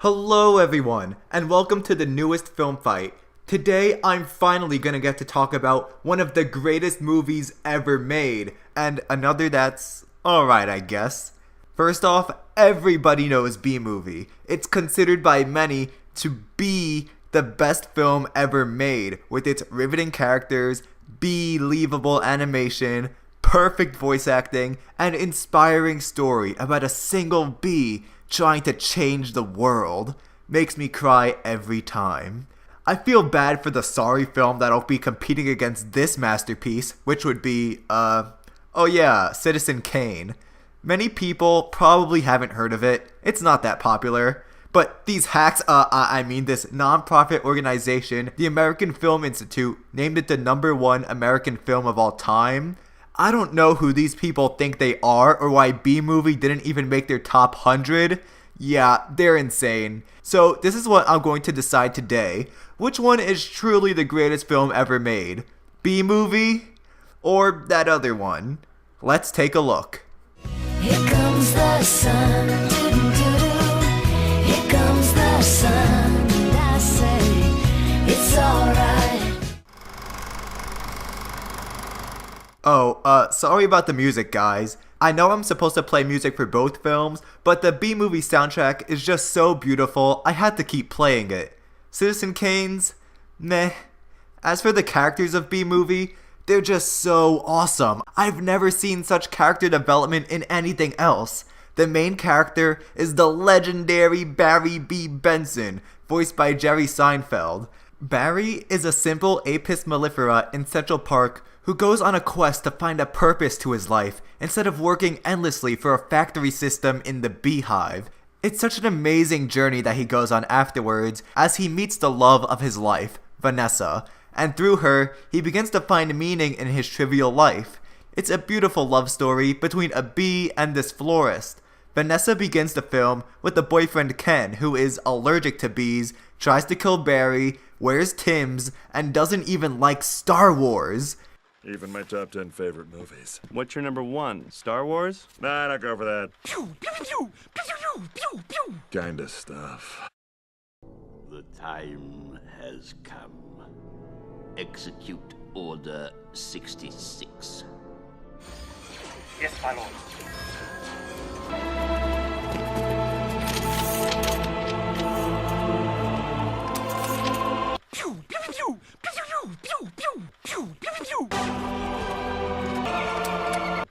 Hello everyone, and welcome to the newest film fight. Today I'm finally gonna get to talk about one of the greatest movies ever made, and another that's alright I guess. First off, everybody knows B-Movie. It's considered by many to be the best film ever made, with its riveting characters, believable animation, perfect voice acting, and inspiring story about a single bee trying to change the world. Makes me cry every time. I feel bad for the sorry film that'll be competing against this masterpiece, which would be, Citizen Kane. Many people probably haven't heard of it. It's not that popular. But these hacks, this non-profit organization, the American Film Institute, named it the #1 American film of all time. I don't know who these people think they are or why B-Movie didn't even make their top 100. Yeah, they're insane. So this is what I'm going to decide today. Which one is truly the greatest film ever made? B-Movie or that other one? Let's take a look. Here comes the sun, doo-doo-doo-doo. Here comes the sun, and I say it's alright. Sorry about the music, guys. I know I'm supposed to play music for both films, but the B-Movie soundtrack is just so beautiful, I had to keep playing it. Citizen Kane's? Meh. As for the characters of B-Movie, they're just so awesome. I've never seen such character development in anything else. The main character is the legendary Barry B. Benson, voiced by Jerry Seinfeld. Barry is a simple apis mellifera in Central Park who goes on a quest to find a purpose to his life instead of working endlessly for a factory system in the beehive. It's such an amazing journey that he goes on afterwards as he meets the love of his life, Vanessa, and through her, he begins to find meaning in his trivial life. It's a beautiful love story between a bee and this florist. Vanessa begins the film with a boyfriend Ken who is allergic to bees, tries to kill Barry, wears Tim's, and doesn't even like Star Wars. Even my top 10 favorite movies. What's your number one? Star Wars? Nah, I don't go for that Pew, pew, pew, pew, pew, pew, pew. kinda stuff. The time has come. Execute Order 66. Yes, my lord. Pew, pew, pew, pew, pew, pew, pew, pew, pew, pew.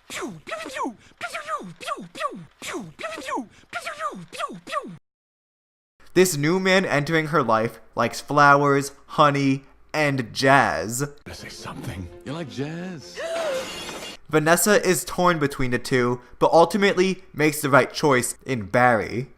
Pew, pew, pew, pew, pew, pew, pew, pew, pew, pew, pew, pew. This new man entering her life likes flowers, honey, and jazz. Say something. You like jazz? Vanessa is torn between the two, but ultimately makes the right choice in Barry.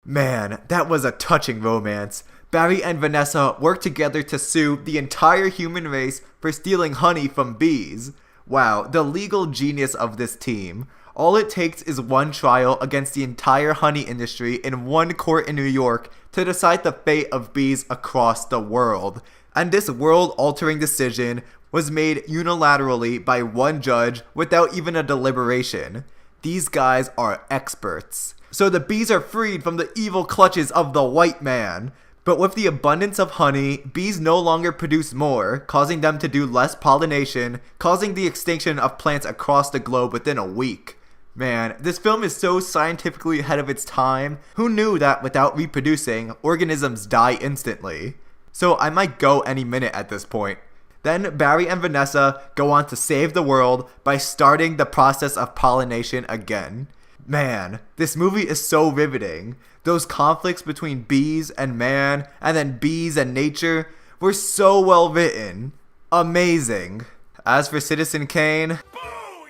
Man, that was a touching romance. Barry and Vanessa work together to sue the entire human race for stealing honey from bees. Wow, the legal genius of this team. All it takes is one trial against the entire honey industry in one court in New York to decide the fate of bees across the world. And this world-altering decision was made unilaterally by one judge without even a deliberation. These guys are experts. So the bees are freed from the evil clutches of the white man. But with the abundance of honey, bees no longer produce more, causing them to do less pollination, causing the extinction of plants across the globe within a week. Man, this film is so scientifically ahead of its time. Who knew that without reproducing, organisms die instantly? So I might go any minute at this point. Then Barry and Vanessa go on to save the world by starting the process of pollination again. Man, this movie is so riveting. Those conflicts between bees and man, and then bees and nature, were so well written. Amazing. As for Citizen Kane, Boo!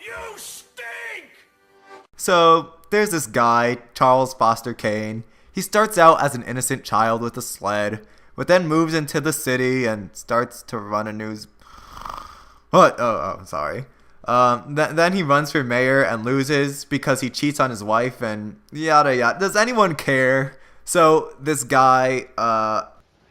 You stink! so there's this guy, Charles Foster Kane. He starts out as an innocent child with a sled, but then moves into the city and starts to run a news... sorry. Then he runs for mayor and loses because he cheats on his wife and yada yada. Does anyone care? So this guy,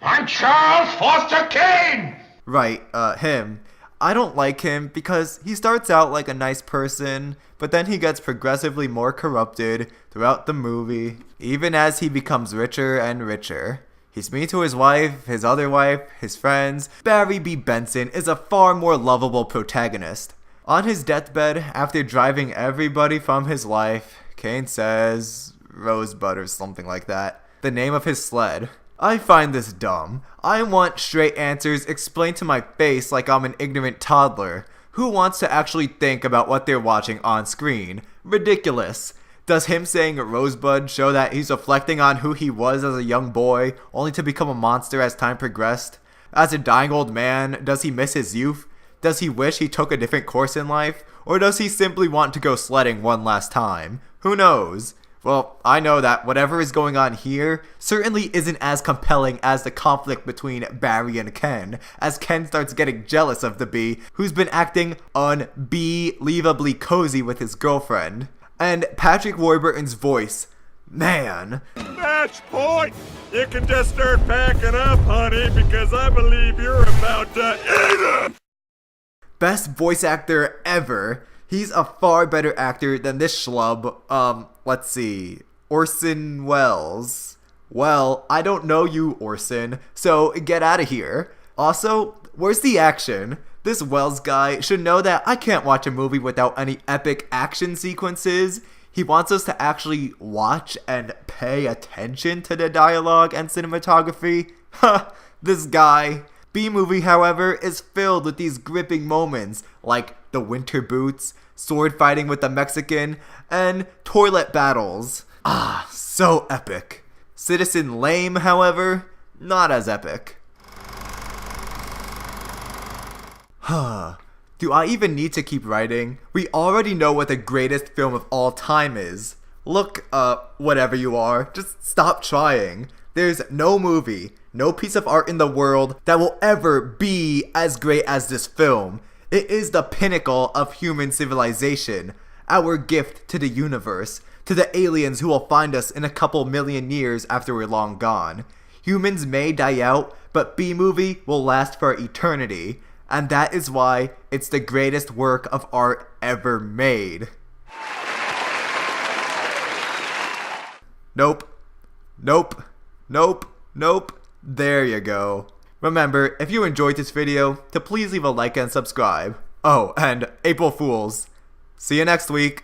I'm Charles Foster Kane! Right, him. I don't like him because he starts out like a nice person, but then he gets progressively more corrupted throughout the movie, even as he becomes richer and richer. He's mean to his wife, his other wife, his friends. Barry B. Benson is a far more lovable protagonist. On his deathbed, after driving everybody from his life, Kane says, Rosebud or something like that, the name of his sled. I find this dumb. I want straight answers explained to my face like I'm an ignorant toddler. Who wants to actually think about what they're watching on screen? Ridiculous. Does him saying Rosebud show that he's reflecting on who he was as a young boy, only to become a monster as time progressed? As a dying old man, does he miss his youth? Does he wish he took a different course in life? Or does he simply want to go sledding one last time? Who knows? Well, I know that whatever is going on here certainly isn't as compelling as the conflict between Barry and Ken, as Ken starts getting jealous of the bee, who's been acting unbelievably cozy with his girlfriend. And Patrick Warburton's voice, man. Match point! You can just start packing up, honey, because I believe you're about to eat him! Best voice actor ever. He's a far better actor than this schlub. Let's see. Orson Welles. Well, I don't know you, Orson, so get out of here. Also, where's the action? This Welles guy should know that I can't watch a movie without any epic action sequences. He wants us to actually watch and pay attention to the dialogue and cinematography. Ha, this guy. B-movie, however, is filled with these gripping moments, like the winter boots, sword fighting with the Mexican, and toilet battles. Ah, so epic. Citizen Lame, however, not as epic. Huh. Do I even need to keep writing? We already know what the greatest film of all time is. Look, whatever you are, just stop trying. There's no movie, no piece of art in the world that will ever be as great as this film. It is the pinnacle of human civilization, our gift to the universe, to the aliens who will find us in a couple million years after we're long gone. Humans may die out, but B-movie will last for eternity, and that is why it's the greatest work of art ever made. Nope. Nope. Nope. Nope. There you go. Remember, if you enjoyed this video, to please leave a like and subscribe. Oh, and April Fools. See you next week.